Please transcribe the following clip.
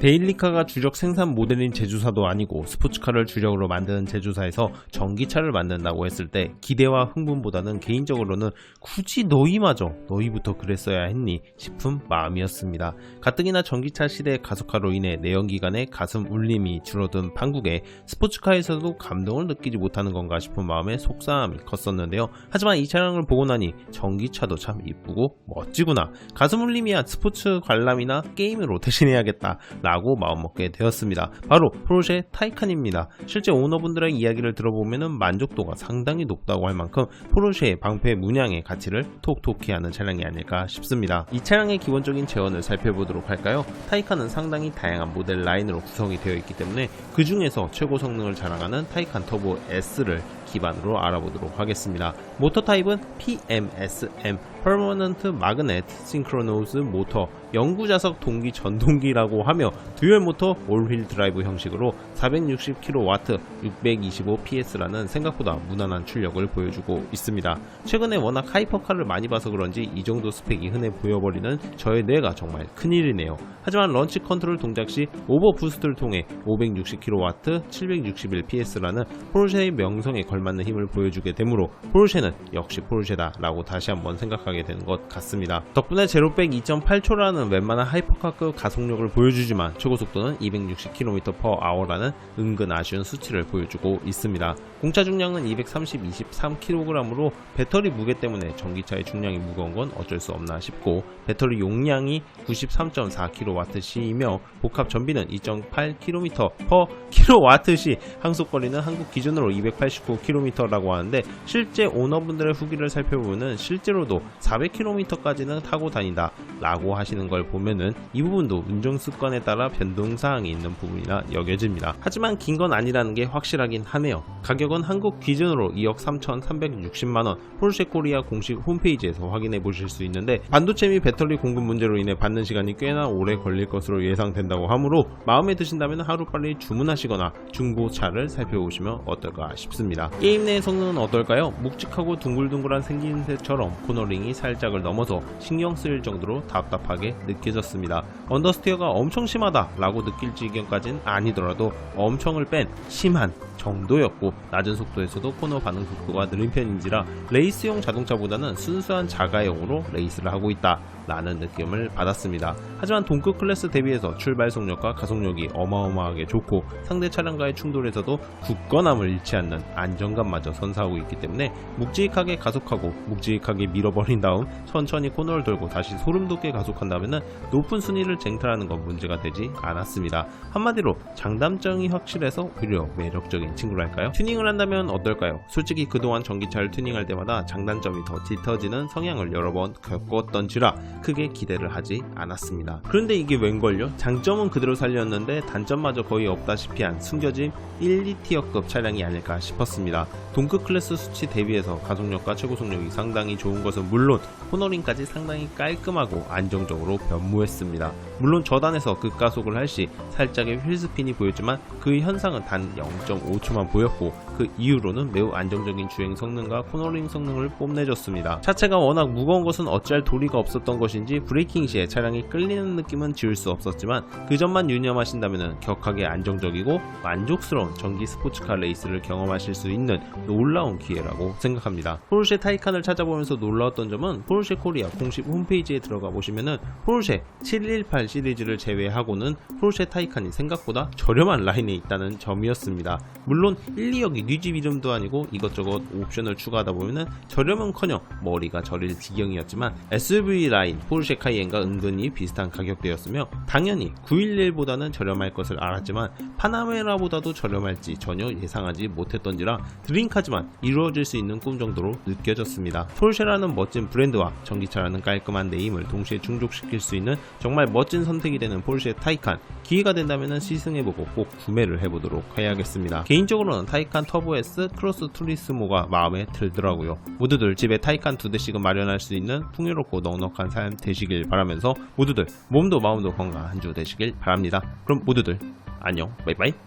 데일리카가 주력 생산 모델인 제조사도 아니고 스포츠카를 주력으로 만드는 제조사에서 전기차를 만든다고 했을 때 기대와 흥분보다는 개인적으로는 굳이 너희부터 그랬어야 했니 싶은 마음이었습니다. 가뜩이나 전기차 시대의 가속화로 인해 내연기관의 가슴 울림이 줄어든 판국에 스포츠카에서도 감동을 느끼지 못하는 건가 싶은 마음에 속상함이 컸었는데요. 하지만 이 차량을 보고 나니 전기차도 참 이쁘고 멋지구나, 가슴 울림이야 스포츠 관람이나 게임으로 대신해야겠다 라고 마음먹게 되었습니다. 바로 포르쉐 타이칸입니다. 실제 오너분들의 이야기를 들어보면 만족도가 상당히 높다고 할 만큼 포르쉐의 방패 문양의 가치를 톡톡히 하는 차량이 아닐까 싶습니다. 이 차량의 기본적인 제원을 살펴보도록 할까요? 타이칸은 상당히 다양한 모델 라인으로 구성이 되어 있기 때문에 그 중에서 최고 성능을 자랑하는 타이칸 터보 S를 기반으로 알아보도록 하겠습니다. 모터 타입은 PMSM Permanent Magnet Synchronous 모터, 영구자석 동기 전동기라고 하며 듀얼 모터 올휠 드라이브 형식으로 460kW 625PS라는 생각보다 무난한 출력을 보여주고 있습니다. 최근에 워낙 하이퍼카를 많이 봐서 그런지 이 정도 스펙이 흔해 보여버리는 저의 뇌가 정말 큰일이네요. 하지만 런치 컨트롤 동작 시 오버 부스트를 통해 560kW 761PS라는 포르쉐의 명성에 걸맞는 힘을 보여주게 되므로 포르쉐는 역시 포르쉐다 라고 다시 한번 생각하게 되는 것 같습니다. 덕분에 제로백 2.8초라는 웬만한 하이퍼카급 가속력을 보여주지만 최고속도는 260km/h라는 은근 아쉬운 수치를 보여주고 있습니다. 공차 중량은 223kg으로 배터리 무게 때문에 전기차의 중량이 무거운 건 어쩔 수 없나 싶고, 배터리 용량이 93.4kWh이며 복합 전비는 2.8km/kWh, 항속거리는 한국 기준으로 289km라고 하는데 실제 오너분들의 후기를 살펴보면 실제로도 400km까지는 타고 다닌다 라고 하시는 걸 보면은 이 부분도 운전 습관에 따라 변동사항이 있는 부분이라 여겨집니다. 하지만 긴 건 아니라는 게 확실하긴 하네요. 가격은 한국 기준으로 2억 3,360만원, 포르쉐 코리아 공식 홈페이지에서 확인해 보실 수 있는데, 반도체 및 배터리 공급 문제로 인해 받는 시간이 꽤나 오래 걸릴 것으로 예상된다고 하므로 마음에 드신다면 하루빨리 주문하시거나 중고차를 살펴보시면 어떨까 싶습니다. 게임 내 성능은 어떨까요? 묵직하고 둥글둥글한 생김새처럼 코너링이 살짝을 넘어서 신경 쓰일 정도로 답답하게 느껴졌습니다. 언더스티어가 엄청 심하다 라고 느낄 지경까지는 아니더라도 엄청을 뺀 심한 정도였고, 낮은 속도에서도 코너 반응 속도가 느린 편인지라 레이스용 자동차보다는 순수한 자가용으로 레이스를 하고 있다 라는 느낌을 받았습니다. 하지만 동급 클래스 대비해서 출발 속력과 가속력이 어마어마하게 좋고 상대 차량과의 충돌에서도 굳건함을 잃지 않는 안정감마저 선사하고 있기 때문에 묵직하게 가속하고 묵직하게 밀어버린 다음 천천히 코너를 돌고 다시 소름돋게 가속한다면 높은 순위를 쟁탈하는 건 문제가 되지 않았습니다. 한마디로 장단점이 확실해서 오히려 매력적인 친구랄까요? 튜닝을 한다면 어떨까요? 솔직히 그동안 전기차를 튜닝할 때마다 장단점이 더 짙어지는 성향을 여러 번 겪었던지라 크게 기대를 하지 않았습니다. 그런데 이게 웬걸요? 장점은 그대로 살렸는데 단점마저 거의 없다시피 한 숨겨진 1, 2티어급 차량이 아닐까 싶었습니다. 동급 클래스 수치 대비해서 가속력과 최고속력이 상당히 좋은 것은 물론 코너링까지 상당히 깔끔하고 안정적으로 변모했습니다. 물론 저단에서 급가속을 할 시 살짝의 휠스핀이 보였지만 그 현상은 단 0.5초만 보였고 그 이후로는 매우 안정적인 주행 성능과 코너링 성능을 뽐내줬습니다. 차체가 워낙 무거운 것은 어찌할 도리가 없었던 것인지 브레이킹 시에 차량이 끌리는 느낌은 지울 수 없었지만 그 점만 유념하신다면 격하게 안정적이고 만족스러운 전기 스포츠카 레이스를 경험하실 수 있는 놀라운 기회라고 생각합니다. 포르쉐 타이칸을 찾아보면서 놀라웠던 점은 포르쉐 코리아 공식 홈페이지에 들어가 보시면은 포르쉐 718 시리즈를 제외하고는 포르쉐 타이칸이 생각보다 저렴한 라인에 있다는 점이었습니다. 물론 1, 2억이 뉘집 이름도 아니고 이것저것 옵션을 추가하다 보면은 저렴은커녕 머리가 저릴 지경이었지만 SUV 라인 포르쉐 카이엔과 은근히 비슷한 가격대였으며 당연히 911보다는 저렴할 것을 알았지만 파나메라보다도 저렴할지 전혀 예상하지 못했던지라 드림카지만 이루어질 수 있는 꿈 정도로 느껴졌습니다. 포르쉐라는 멋진 브랜드와 전기차라는 깔끔한 네임을 동시에 충족시킬 수 있는 정말 멋진 선택이 되는 포르쉐 타이칸, 기회가 된다면 시승해보고 꼭 구매를 해보도록 해야겠습니다. 개인적으로는 타이칸 터보 S 크로스 투리스모가 마음에 들더라고요. 모두들 집에 타이칸 2대씩은 마련할 수 있는 풍요롭고 넉넉한 삶 되시길 바라면서 모두들 몸도 마음도 건강한 한 주 되시길 바랍니다. 그럼 모두들 안녕, 바이바이.